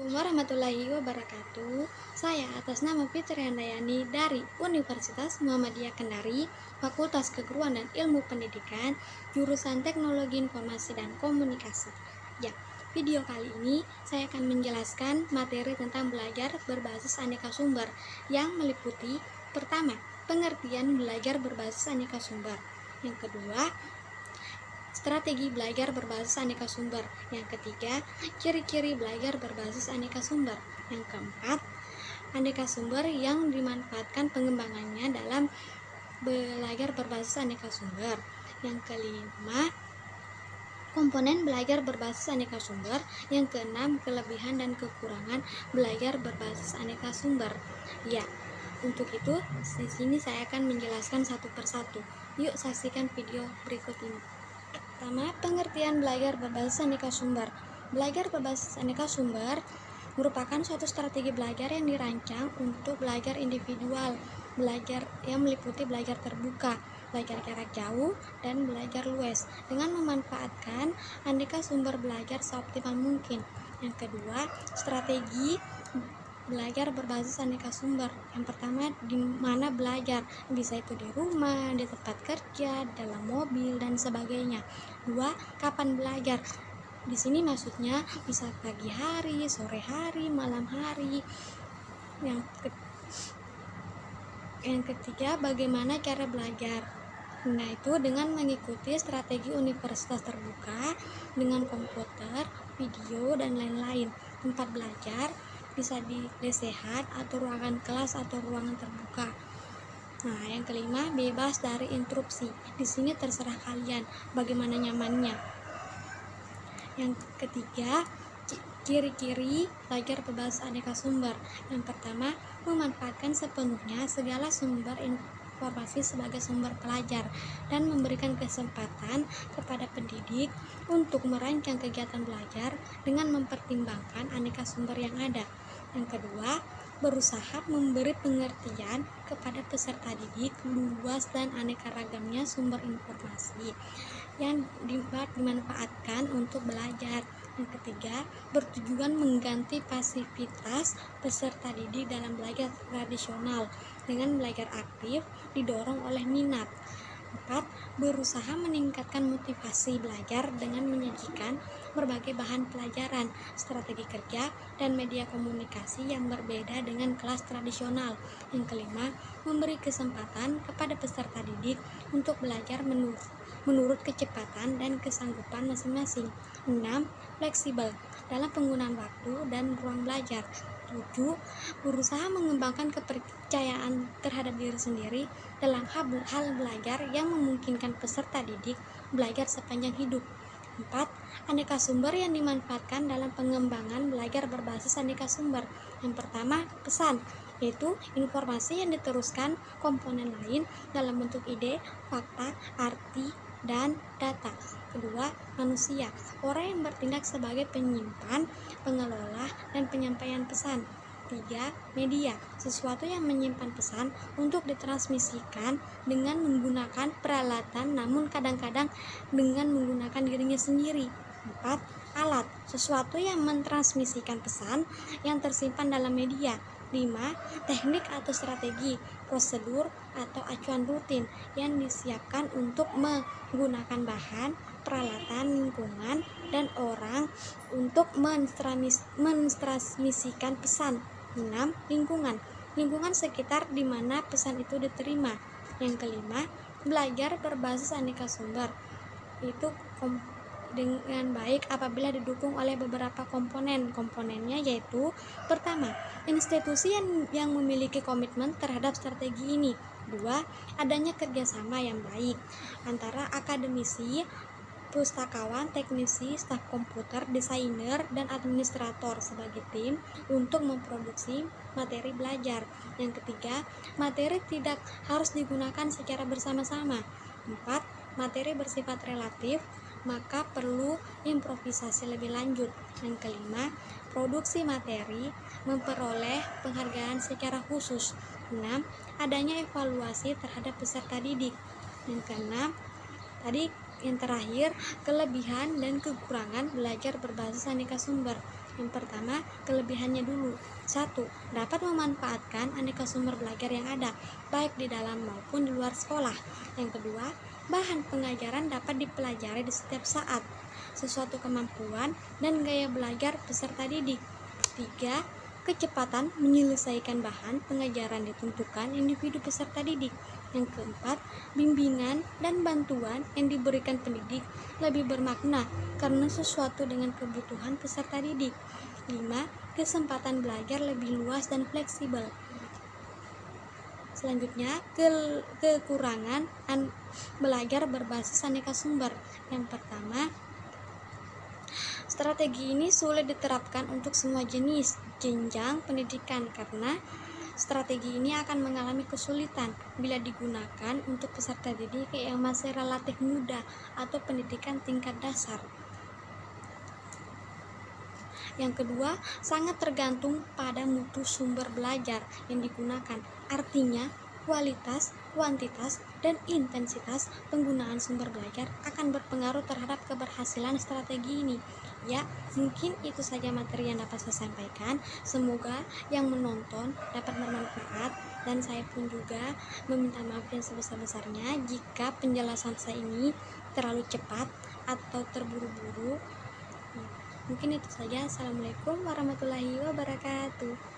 Assalamualaikum warahmatullahi wabarakatuh. Saya atas nama Fitri Handayani dari Universitas Muhammadiyah Kendari, Fakultas Keguruan dan Ilmu Pendidikan, jurusan Teknologi Informasi dan Komunikasi. Video kali ini saya akan menjelaskan materi tentang belajar berbasis aneka sumber yang meliputi: pertama, pengertian belajar berbasis aneka sumber; yang kedua, strategi belajar berbasis aneka sumber; yang ketiga, ciri-ciri belajar berbasis aneka sumber; yang keempat, aneka sumber yang dimanfaatkan pengembangannya dalam belajar berbasis aneka sumber; yang kelima, komponen belajar berbasis aneka sumber; yang keenam, kelebihan dan kekurangan belajar berbasis aneka sumber. Untuk itu di sini saya akan menjelaskan satu persatu. Yuk saksikan video berikut ini. Pertama, pengertian belajar berbasis aneka sumber. Belajar berbasis aneka sumber merupakan suatu strategi belajar yang dirancang untuk belajar individual, belajar yang meliputi belajar terbuka, belajar jarak jauh, dan belajar luas dengan memanfaatkan aneka sumber belajar seoptimal mungkin. Yang kedua, strategi belajar berbasis aneka sumber. Yang pertama, di mana belajar, bisa itu di rumah, di tempat kerja, dalam mobil, dan sebagainya. Dua, kapan belajar. Di sini maksudnya bisa pagi hari, sore hari, malam hari. Yang ketiga, bagaimana cara belajar. Nah, itu dengan mengikuti strategi universitas terbuka dengan komputer, video, dan lain-lain. Tempat belajar bisa di lesehan atau ruangan kelas atau ruangan terbuka. Nah, yang kelima, bebas dari interupsi. Di sini terserah kalian bagaimana nyamannya. Yang ketiga, ciri-ciri belajar berbasis aneka sumber. Yang pertama, memanfaatkan sepenuhnya segala sumber informasi sebagai sumber pelajar dan memberikan kesempatan kepada pendidik untuk merancang kegiatan belajar dengan mempertimbangkan aneka sumber yang ada. Yang kedua, berusaha memberi pengertian kepada peserta didik luas dan aneka ragamnya sumber informasi yang dimanfaatkan untuk belajar. Yang ketiga, bertujuan mengganti pasivitas peserta didik dalam belajar tradisional dengan belajar aktif didorong oleh minat. 4. Berusaha meningkatkan motivasi belajar dengan menyajikan berbagai bahan pelajaran, strategi kerja, dan media komunikasi yang berbeda dengan kelas tradisional. Yang kelima, memberi kesempatan kepada peserta didik untuk belajar menurut kecepatan dan kesanggupan masing-masing. 6. Fleksibel dalam penggunaan waktu dan ruang belajar. 7. Berusaha mengembangkan kepercayaan terhadap diri sendiri dalam hal belajar yang memungkinkan peserta didik belajar sepanjang hidup. 4. Aneka sumber yang dimanfaatkan dalam pengembangan belajar berbasis aneka sumber. Yang pertama, pesan, yaitu informasi yang diteruskan komponen lain dalam bentuk ide, fakta, arti, dan data. Kedua, manusia, orang yang bertindak sebagai penyimpan, pengelola, dan penyampaian pesan. 3. Media, sesuatu yang menyimpan pesan untuk ditransmisikan dengan menggunakan peralatan, namun kadang-kadang dengan menggunakan dirinya sendiri. 4. Alat, sesuatu yang mentransmisikan pesan yang tersimpan dalam media. 5. Teknik atau strategi, prosedur atau acuan rutin yang disiapkan untuk menggunakan bahan, peralatan, lingkungan, dan orang untuk mentransmisikan pesan. 6. Lingkungan sekitar di mana pesan itu diterima. Yang kelima, belajar berbasis aneka sumber. Itu dengan baik apabila didukung oleh beberapa komponennya, yaitu: pertama, institusi yang memiliki komitmen terhadap strategi ini. 2. Adanya kerjasama yang baik antara akademisi, pustakawan, teknisi, staf komputer, desainer, dan administrator sebagai tim untuk memproduksi materi belajar. Yang ketiga, materi tidak harus digunakan secara bersama-sama. 4. Materi bersifat relatif, maka perlu improvisasi lebih lanjut. Yang kelima, produksi materi memperoleh penghargaan secara khusus. 6. Adanya evaluasi terhadap peserta didik. Yang keenam, yang terakhir, kelebihan dan kekurangan belajar berbasis aneka sumber. Yang pertama, kelebihannya dulu. 1. Dapat memanfaatkan aneka sumber belajar yang ada, baik di dalam maupun di luar sekolah. Yang kedua, bahan pengajaran dapat dipelajari di setiap saat, sesuatu kemampuan dan gaya belajar peserta didik. 3. Kecepatan menyelesaikan bahan pengajaran ditentukan individu peserta didik. Yang keempat, bimbingan dan bantuan yang diberikan pendidik lebih bermakna karena sesuatu dengan kebutuhan peserta didik. 5. Kesempatan belajar lebih luas dan fleksibel. Selanjutnya, kekurangan belajar berbasis aneka sumber. Yang pertama, strategi ini sulit diterapkan untuk semua jenis jenjang pendidikan karena strategi ini akan mengalami kesulitan bila digunakan untuk peserta didik yang masih relatif muda atau pendidikan tingkat dasar. Yang kedua, sangat tergantung pada mutu sumber belajar yang digunakan. Artinya, kualitas, kuantitas, dan intensitas penggunaan sumber belajar akan berpengaruh terhadap keberhasilan strategi ini. Ya, mungkin itu saja materi yang dapat saya sampaikan. Semoga yang menonton dapat bermanfaat, dan saya pun juga meminta maaf yang sebesar-besarnya jika penjelasan saya ini terlalu cepat atau terburu-buru. Mungkin itu saja. Assalamualaikum warahmatullahi wabarakatuh.